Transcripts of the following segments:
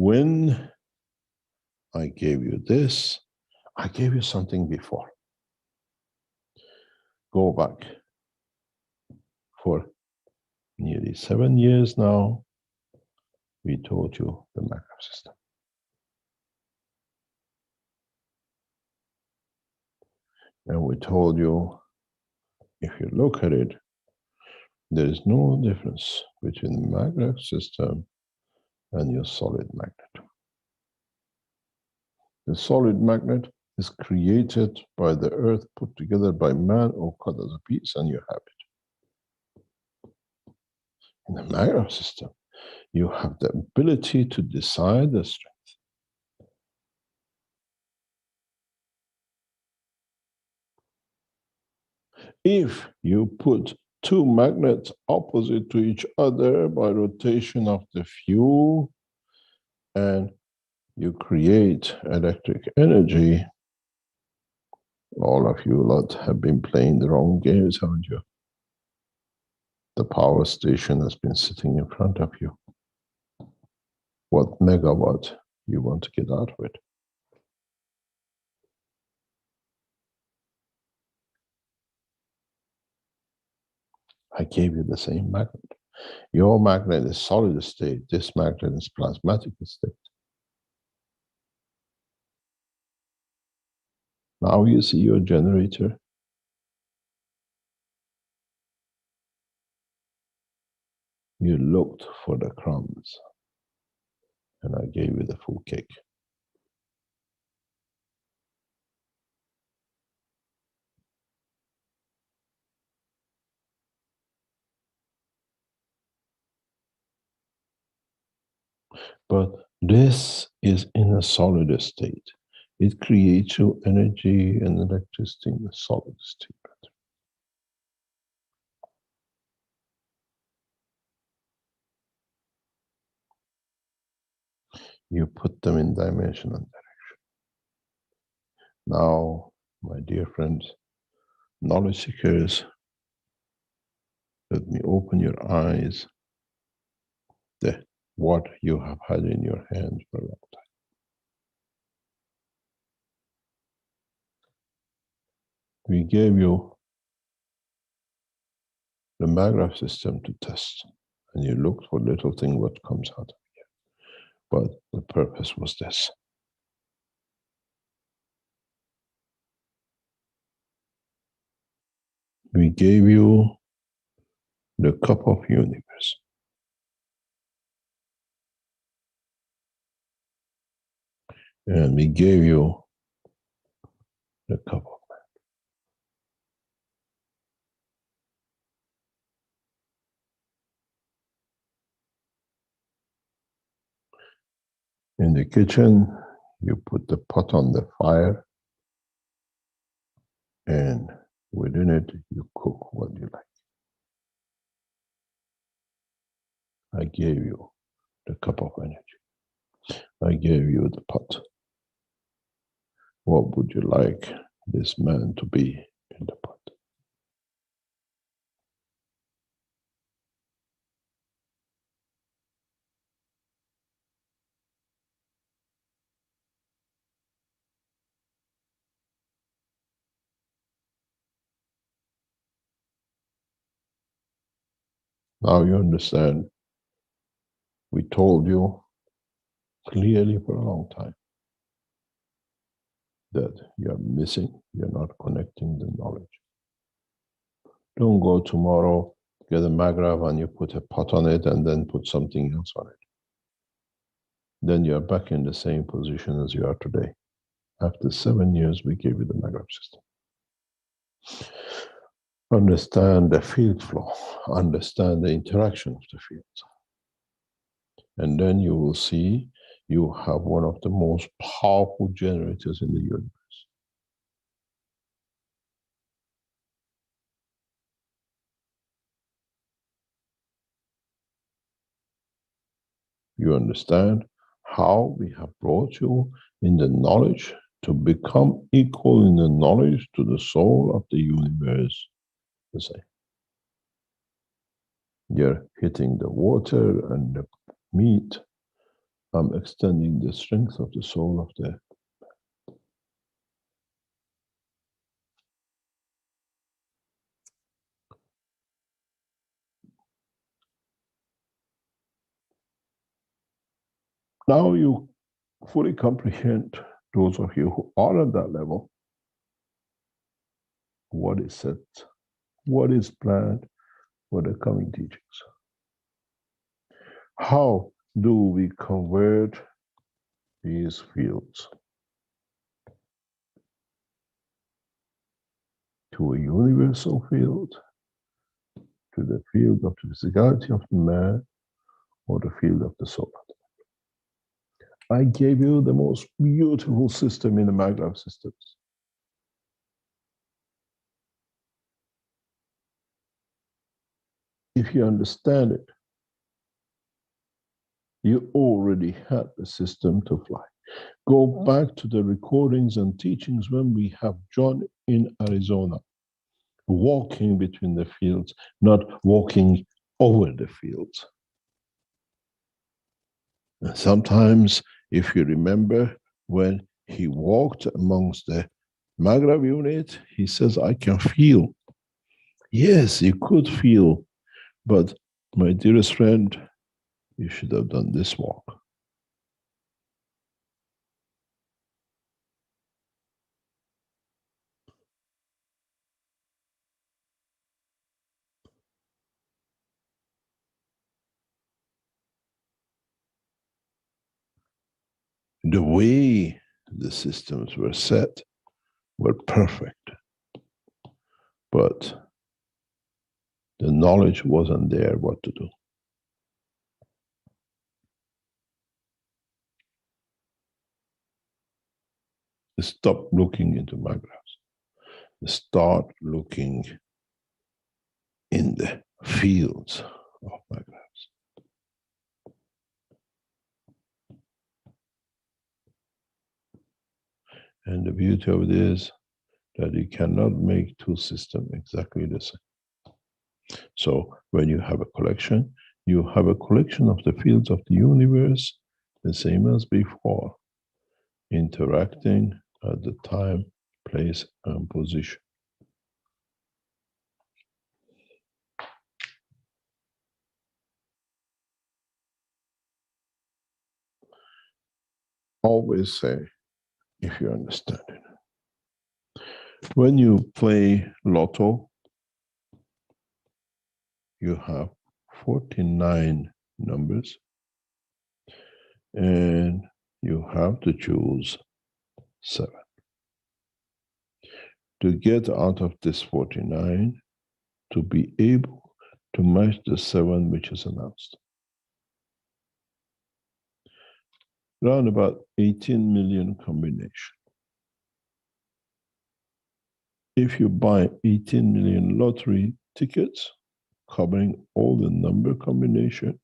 when I gave you this, I gave you something before. Go back for nearly 7 years now. We taught you the MaGrav system. And we told you, if you look at it, there is no difference between the MaGrav system and your solid magnet. The solid magnet is created by the earth, put together by man or cut as a piece, and you have it. In the MaGrav system, you have the ability to decide the strength. If you put two magnets opposite to each other by rotation of the fuel, and you create electric energy, all of you lot have been playing the wrong games, haven't you? The power station has been sitting in front of you. What megawatt you want to get out of it? I gave you the same magnet. Your magnet is solid state, this magnet is plasmatic state. Now you see your generator. You looked for the crumbs, and I gave you the full cake. But this is in a solid state. It creates your energy and electricity in a solid state. You put them in dimension and direction. Now, my dear friends, knowledge seekers, let me open your eyes to what you have had in your hands for a long time. We gave you the MaGrav system to test, and you looked for little thing what comes out of here. But the purpose was this. We gave you the cup of universe. And we gave you the cup of man. In the kitchen, you put the pot on the fire, and within it, you cook what you like. I gave you the cup of energy. I gave you the pot. What would you like this man to be in the pot? Now you understand. We told you clearly for a long time that you're missing, you're not connecting the knowledge. Don't go tomorrow, get a MaGrav and you put a pot on it and then put something else on it. Then you're back in the same position as you are today. After 7 years, we gave you the MaGrav system. Understand the field flow, understand the interaction of the fields. And then you will see you have one of the most powerful generators in the universe. You understand how we have brought you in the knowledge to become equal in the knowledge to the soul of the universe. The same. You're hitting the water and the meat I'm extending the strength of the soul of the now you fully comprehend, those of you who are at that level, what is said, what is planned for the coming teachings. How do we convert these fields to a universal field, to the field of the physicality of the man, or the field of the soul? I gave you the most beautiful system in the MaGrav systems. If you understand it, you already had the system to fly. Go back to the recordings and teachings when we have John in Arizona, walking between the fields, not walking over the fields. And sometimes, if you remember, when he walked amongst the MaGrav unit, he says, I can feel. Yes, you could feel, but my dearest friend, you should have done this walk. The way the systems were set were perfect, but the knowledge wasn't there what to do. Stop looking into MaGravs. Start looking in the fields of MaGravs. And the beauty of it is that you cannot make two systems exactly the same. So when you have a collection, you have a collection of the fields of the universe, the same as before, interacting at the time, place, and position. Always say, if you understand it. When you play Lotto, you have 49 numbers, and you have to choose 7. To get out of this 49, to be able to match the 7 which is announced. Around about 18 million combinations. If you buy 18 million lottery tickets covering all the number combination,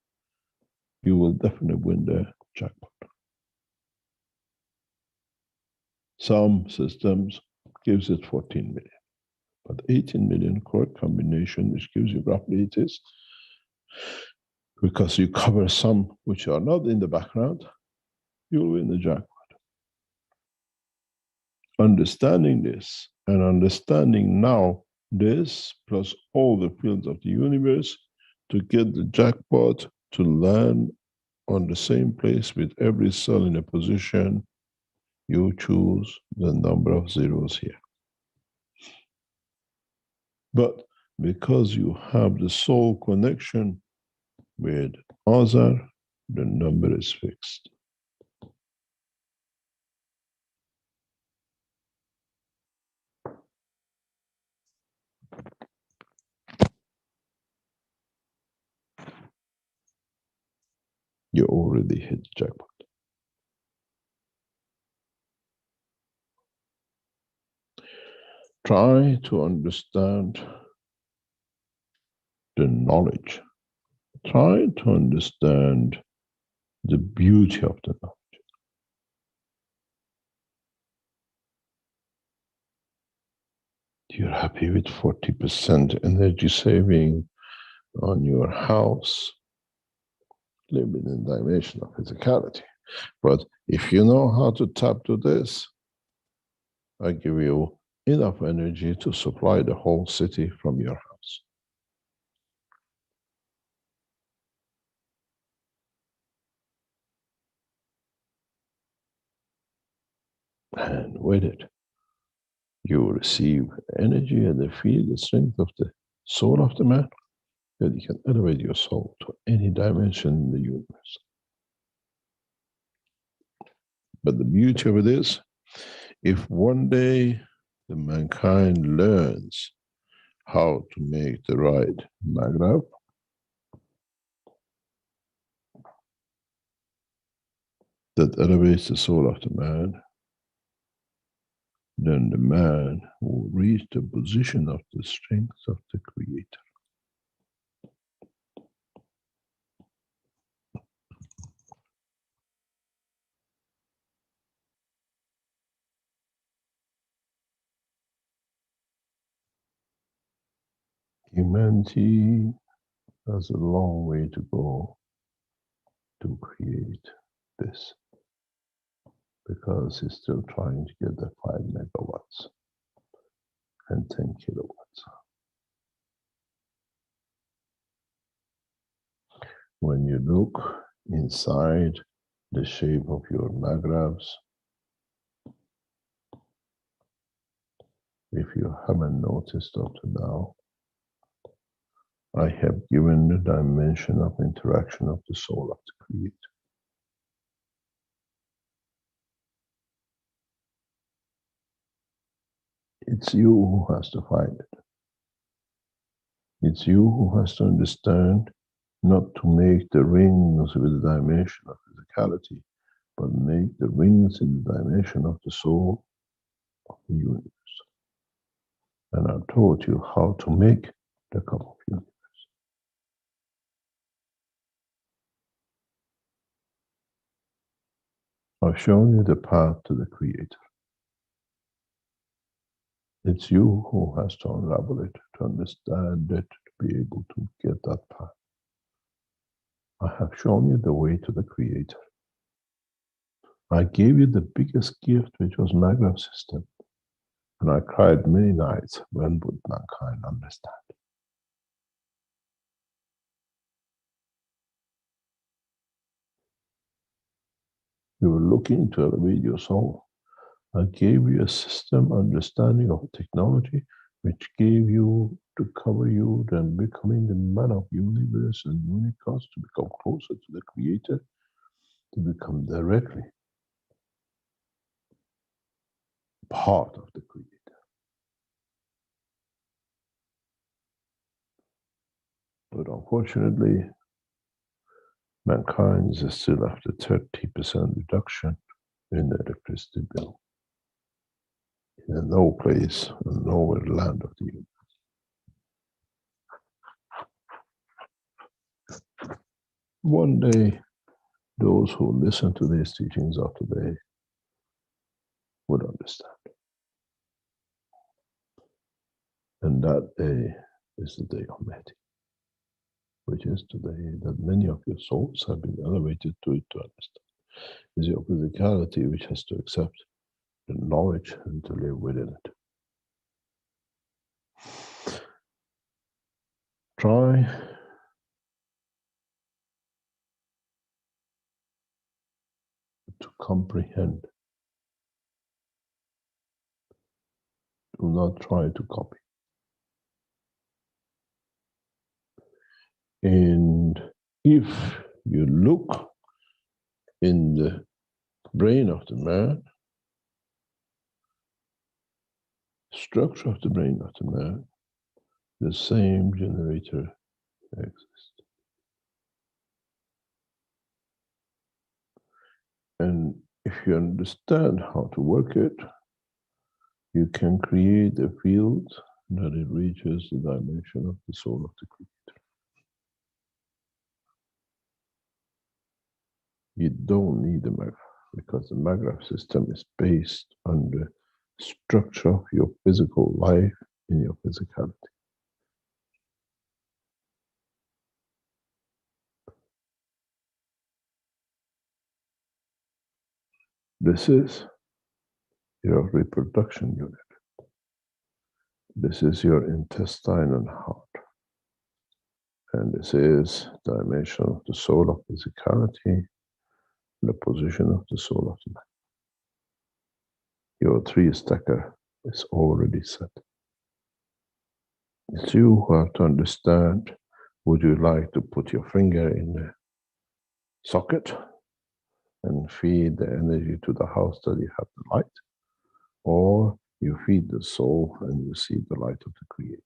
you will definitely win the jackpot. Some systems gives it 14 million, but 18 million correct combination, which gives you roughly it is, because you cover some which are not in the background, you'll win the jackpot. Understanding this and understanding now this plus all the fields of the universe to get the jackpot to land on the same place with every cell in a position, you choose the number of zeros here. But because you have the soul connection with Azar, the number is fixed. You already hit the jackpot. Try to understand the knowledge. Try to understand the beauty of the knowledge. You're happy with 40% energy saving on your house, live in the dimension of physicality. But if you know how to tap to this, I give you enough energy to supply the whole city from your house. And with it, you will receive energy and feel the strength of the soul of the man, that you can elevate your soul to any dimension in the universe. But the beauty of it is, if one day the mankind learns how to make the right MaGrav, that elevates the soul of the man, then the man will reach the position of the strength of the Creator. Humanity has a long way to go to create this, because it's still trying to get the 5 megawatts and 10 kilowatts. When you look inside the shape of your MaGravs, if you haven't noticed up to now, I have given the dimension of interaction of the soul of the Creator. It's you who has to find it. It's you who has to understand not to make the rings with the dimension of physicality, but make the rings in the dimension of the soul of the universe. And I've taught you how to make the cup of universe. I've shown you the path to the Creator. It's you who has to unravel it, to understand it, to be able to get that path. I have shown you the way to the Creator. I gave you the biggest gift, which was MaGrav system. And I cried many nights, when would mankind understand? You were looking to elevate your soul. I gave you a system understanding of technology, which gave you to cover you, then becoming the man of universe and universe, to become closer to the Creator, to become directly part of the Creator. But unfortunately, mankind is still after 30% reduction in the electricity bill. In no place, in nowhere land of the universe. One day, those who listen to these teachings of today would understand. And that day is the day of Mehdi, which is today that many of your souls have been elevated to it to understand. It's your physicality which has to accept the knowledge and to live within it. Try to comprehend. Do not try to copy. And if you look in the brain of the man, structure of the brain of the man, the same generator exists. And if you understand how to work it, you can create a field that it reaches the dimension of the soul of the Creator. You don't need the MaGrav, because the MaGrav system is based on the structure of your physical life in your physicality. This is your reproduction unit. This is your intestine and heart. And this is the dimension of the soul of physicality, the position of the soul of the man. Your three-stacker is already set. It's you who have to understand, would you like to put your finger in the socket and feed the energy to the house that you have the light, or you feed the soul and you see the light of the Creator.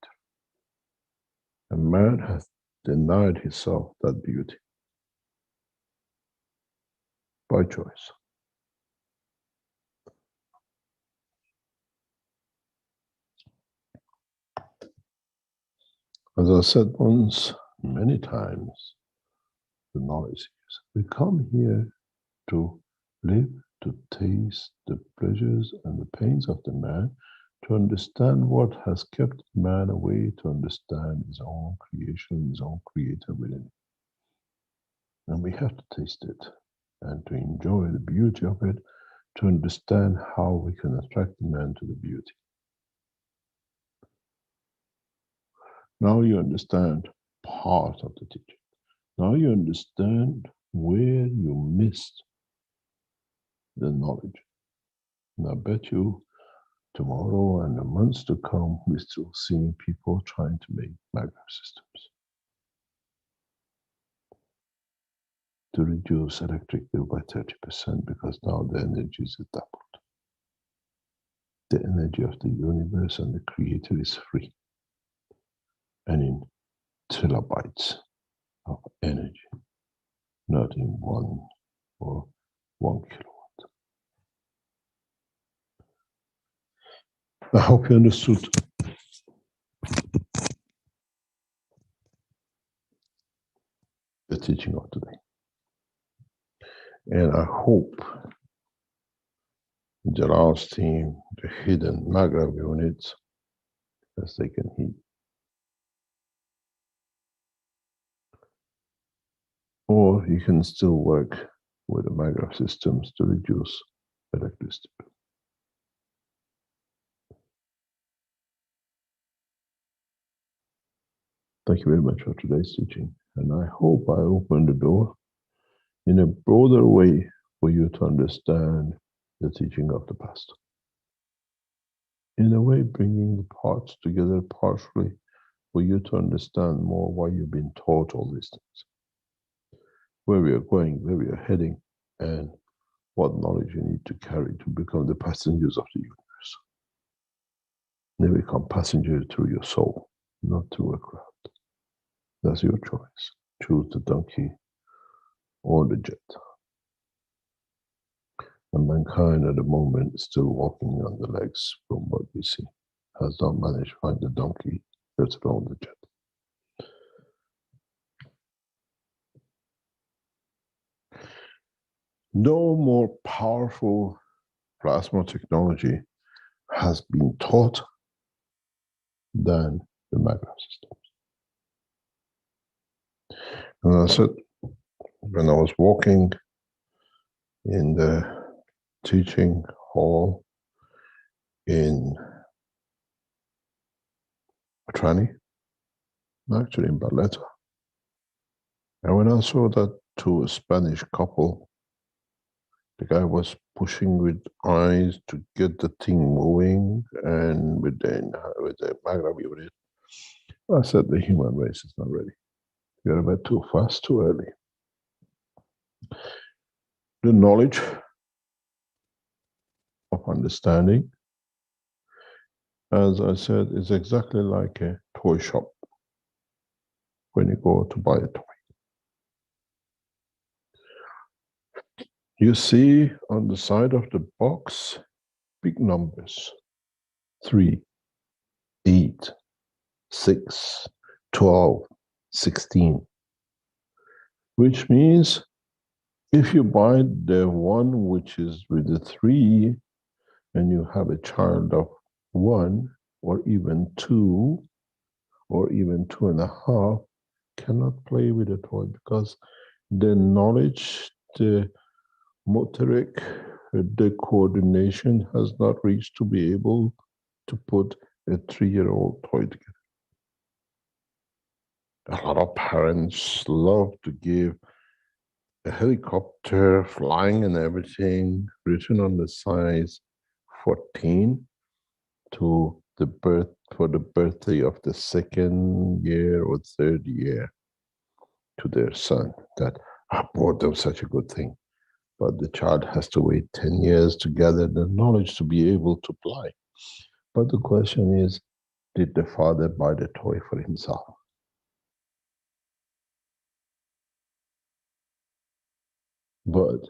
A man has denied himself that beauty by choice. As I said once, many times, the knowledge is, we come here to live, to taste the pleasures and the pains of the man, to understand what has kept man away, to understand his own creation, his own Creator within him. And we have to taste it and to enjoy the beauty of it, to understand how we can attract the man to the beauty. Now you understand part of the teaching. Now you understand where you missed the knowledge. And I bet you tomorrow and the months to come, we're still seeing people trying to make MaGrav systems to reduce electric bill by 30% because now the energy is doubled. The energy of the universe and the Creator is free and in trilobites of energy, not in 1 or 1 kilowatt. I hope you understood the teaching of today. And I hope the last team, the hidden MaGrav units, as they can heat. Or you can still work with the MaGrav systems to reduce electricity. Thank you very much for today's teaching. And I hope I opened the door in a broader way for you to understand the teaching of the past. In a way, bringing the parts together partially for you to understand more why you've been taught all these things. Where we are going, where we are heading, and what knowledge you need to carry to become the passengers of the universe. They become passengers through your soul, not through a crowd. That's your choice. Choose the donkey or the jet. And mankind at the moment is still walking on the legs from what we see. Has not managed to find the donkey, let alone the jet. No more powerful plasma technology has been taught than the MaGrav systems. And I said, when I was walking in the teaching hall in Trani, actually in Barletta, and when I saw that to a Spanish couple, the guy was pushing with eyes to get the thing moving, and with the MaGrav unit, I said the human race is not ready. You're a bit too fast, too early. The knowledge of understanding, as I said, is exactly like a toy shop when you go to buy a toy. You see on the side of the box big numbers: 3, 8, 6, 12, 16. Which means if you buy the one which is with the 3 and you have a child of 1 or even 2 or even 2.5, cannot play with a toy because the knowledge, the motoric the coordination has not reached to be able to put a 3-year-old toy together. A lot of parents love to give a helicopter flying and everything, written on the size 14 to the birthday of the 2nd year or 3rd year to their son, that I bought them such a good thing. But the child has to wait 10 years to gather the knowledge to be able to fly. But the question is, did the father buy the toy for himself? But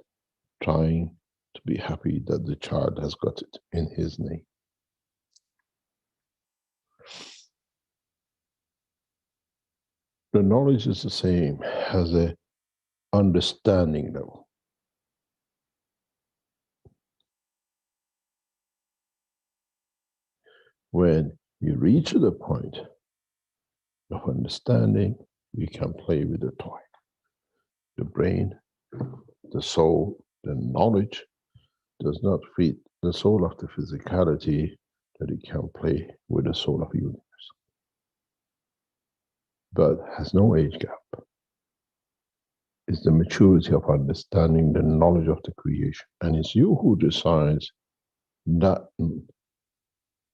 trying to be happy that the child has got it in his name. The knowledge is the same, has a understanding level. When you reach the point of understanding, you can play with the toy. The brain, the soul, the knowledge does not fit the soul of the physicality that it can play with the soul of the universe, but has no age gap. It's the maturity of understanding the knowledge of the creation, and it's you who decides that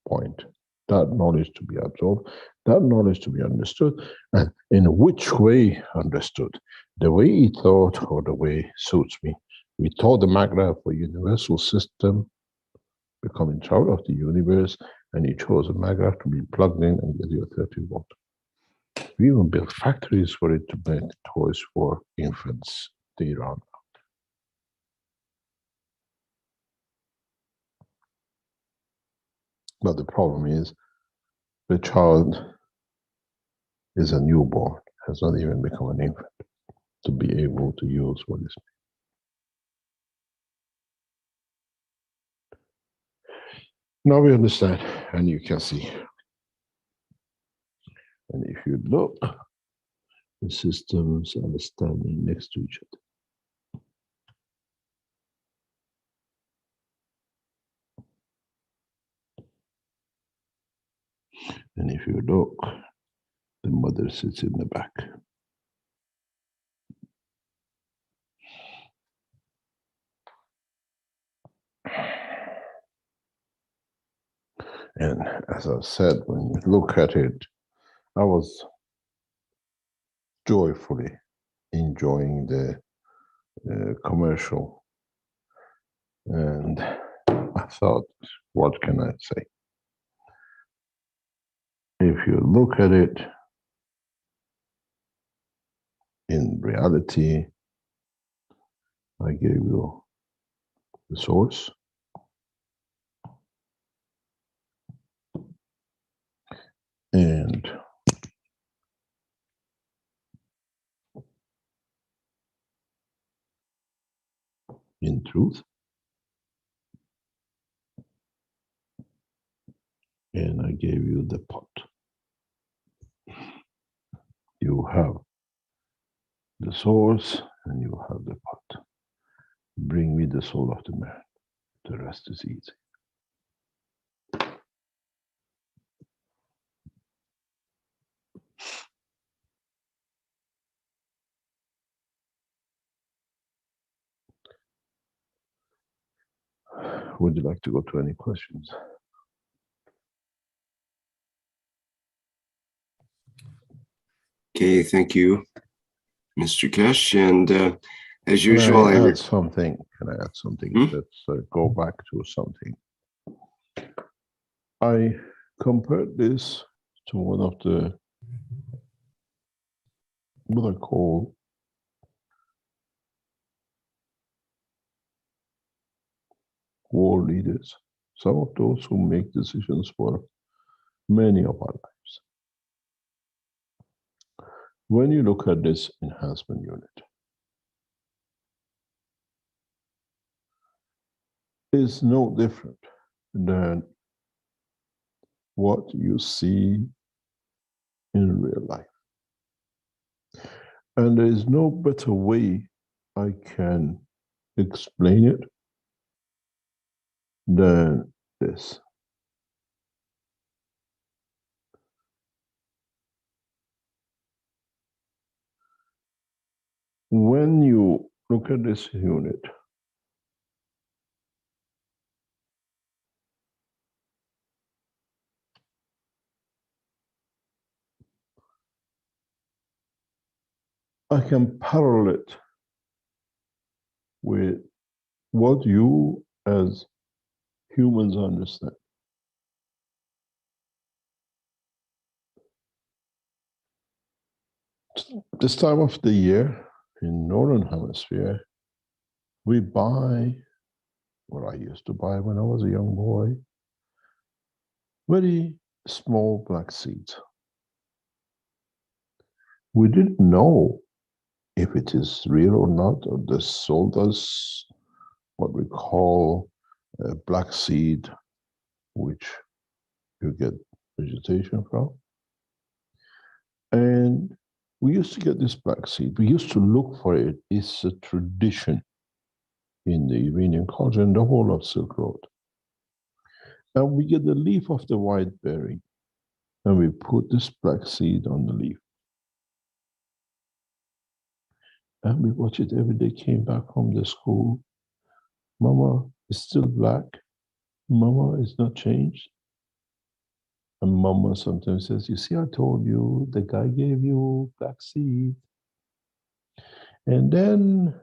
point, that knowledge to be absorbed, that knowledge to be understood, and in which way understood. The way he thought or the way suits me. We taught the MaGrav for universal system, becoming child of the universe, and he chose a MaGrav to be plugged in and get you a 30 volt. We even built factories for it to make toys for infants day round. But the problem is, the child is a newborn, has not even become an infant to be able to use what is made. Now we understand, and you can see. And if you look, the systems are standing next to each other. And if you look, the mother sits in the back. And as I said, when you look at it, I was joyfully enjoying the commercial. And I thought, what can I say? If you look at it, in reality, I gave you the source, and in truth, and I gave you the pot. You have the source and you have the pot. Bring me the soul of the man. The rest is easy. Would you like to go to any questions? Okay, thank you, Mr. Keshe. And as Can usual, I add something? Can I add something? Hmm? Let's go back to something. I compared this to one of the, what I call, world leaders, some of those who make decisions for many of our lives. When you look at this enhancement unit, it's no different than what you see in real life. And there is no better way I can explain it than this. When you look at this unit, I can parallel it with what you as humans understand. This time of the year in Northern Hemisphere, we buy what I used to buy when I was a young boy, very small black seeds. We didn't know if it is real or not, or they sold us what we call a black seed, which you get vegetation from. And we used to get this black seed. We used to look for it. It's a tradition in the Iranian culture and the whole of Silk Road. And we get the leaf of the white berry, and we put this black seed on the leaf. And we watch it every day. Came back from the school. Mama, it's still black. Mama, it's not changed. And Mama sometimes says, you see, I told you, the guy gave you black seed. And then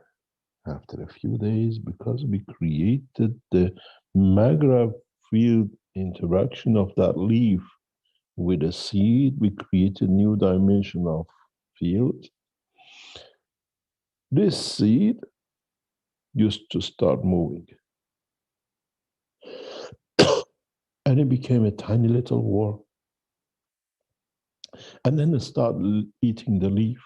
after a few days, because we created the MaGrav field interaction of that leaf with a seed, we created a new dimension of field. This seed used to start moving. And it became a tiny little worm. And then it started eating the leaf.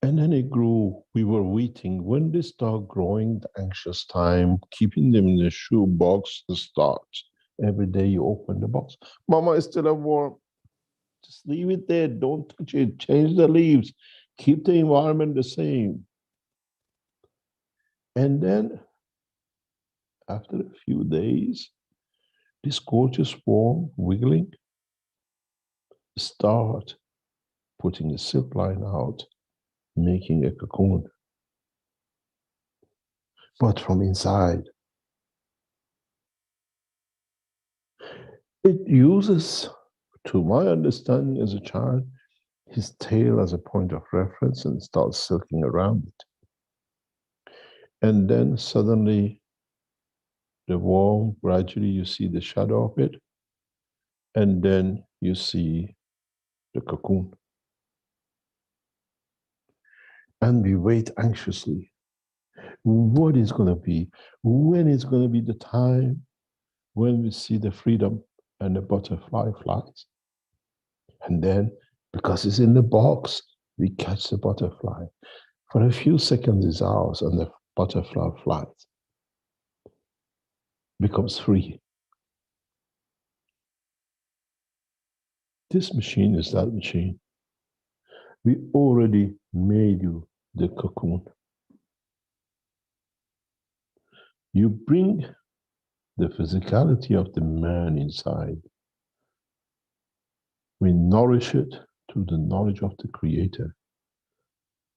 And then it grew. We were waiting. When they start growing, the anxious time, keeping them in the shoe box to start. Every day you open the box. Mama, it's still a worm. Just leave it there. Don't touch it. Change the leaves. Keep the environment the same. And then, after a few days, this gorgeous worm wiggling start putting a silk line out, making a cocoon. But from inside, it uses, to my understanding as a child, his tail as a point of reference and starts circling around it. And then suddenly, the worm, gradually you see the shadow of it, and then you see the cocoon. And we wait anxiously. What is going to be? When is going to be the time when we see the freedom and the butterfly flies? And then, because it's in the box, we catch the butterfly. For a few seconds it's ours, and the butterfly flies, becomes free. This machine is that machine. We already made you the cocoon. You bring the physicality of the man inside. We nourish it through the knowledge of the Creator,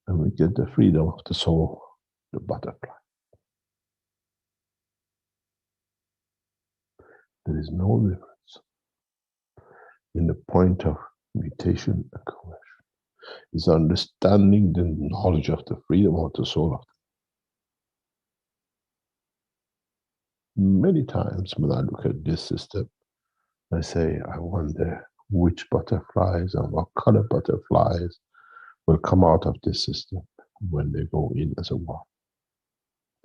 and we get the freedom of the soul, the butterfly. There is no difference in the point of mutation and conversion. It's understanding the knowledge of the freedom of the soul of the. Many times when I look at this system, I say, I wonder which butterflies and what color butterflies will come out of this system when they go in as a one,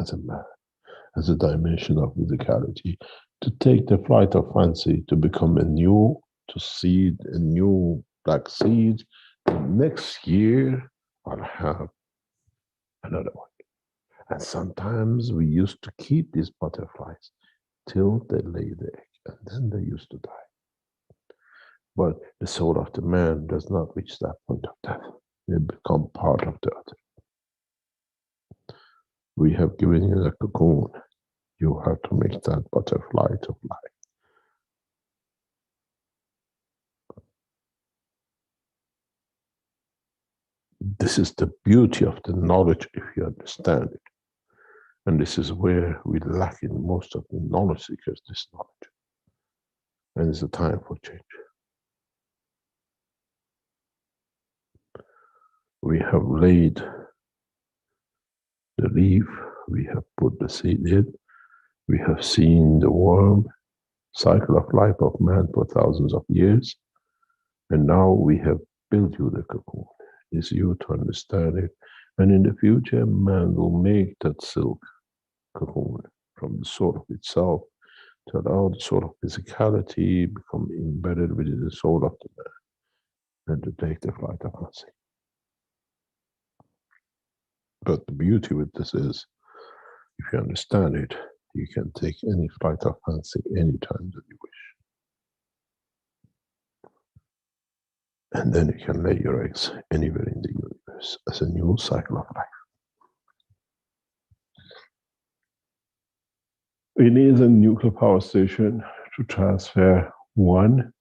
as a man, as a dimension of physicality, to take the flight of fancy, to become a new, to seed a new black seed. Next year, I'll have another one. And sometimes we used to keep these butterflies till they lay the egg, and then they used to die. But the soul of the man does not reach that point of death. They become part of the other. We have given you the cocoon. you have to make that butterfly to fly. This is the beauty of the knowledge if you understand it. And this is where we lack in most of the knowledge seekers, this knowledge. And it's a time for change. We have laid the leaf, we have put the seed in, we have seen the worm cycle of life of man for thousands of years, and now we have built you the cocoon. It's you to understand it, and in the future man will make that silk cocoon from the soul of itself to allow the soul of physicality become embedded within the soul of the man and to take the flight of fancy. But the beauty with this is, if you understand it, you can take any flight of fancy anytime that you wish. And then you can lay your eggs anywhere in the universe as a new cycle of life. We need a nuclear power station to transfer one,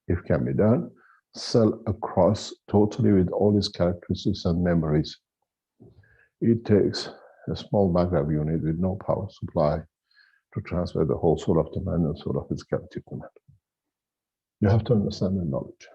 if can be done, cell across totally with all its characteristics and memories. It takes a small MaGrav unit with no power supply to transfer the whole soul of the man and soul of physicality to the man. You have to understand the knowledge.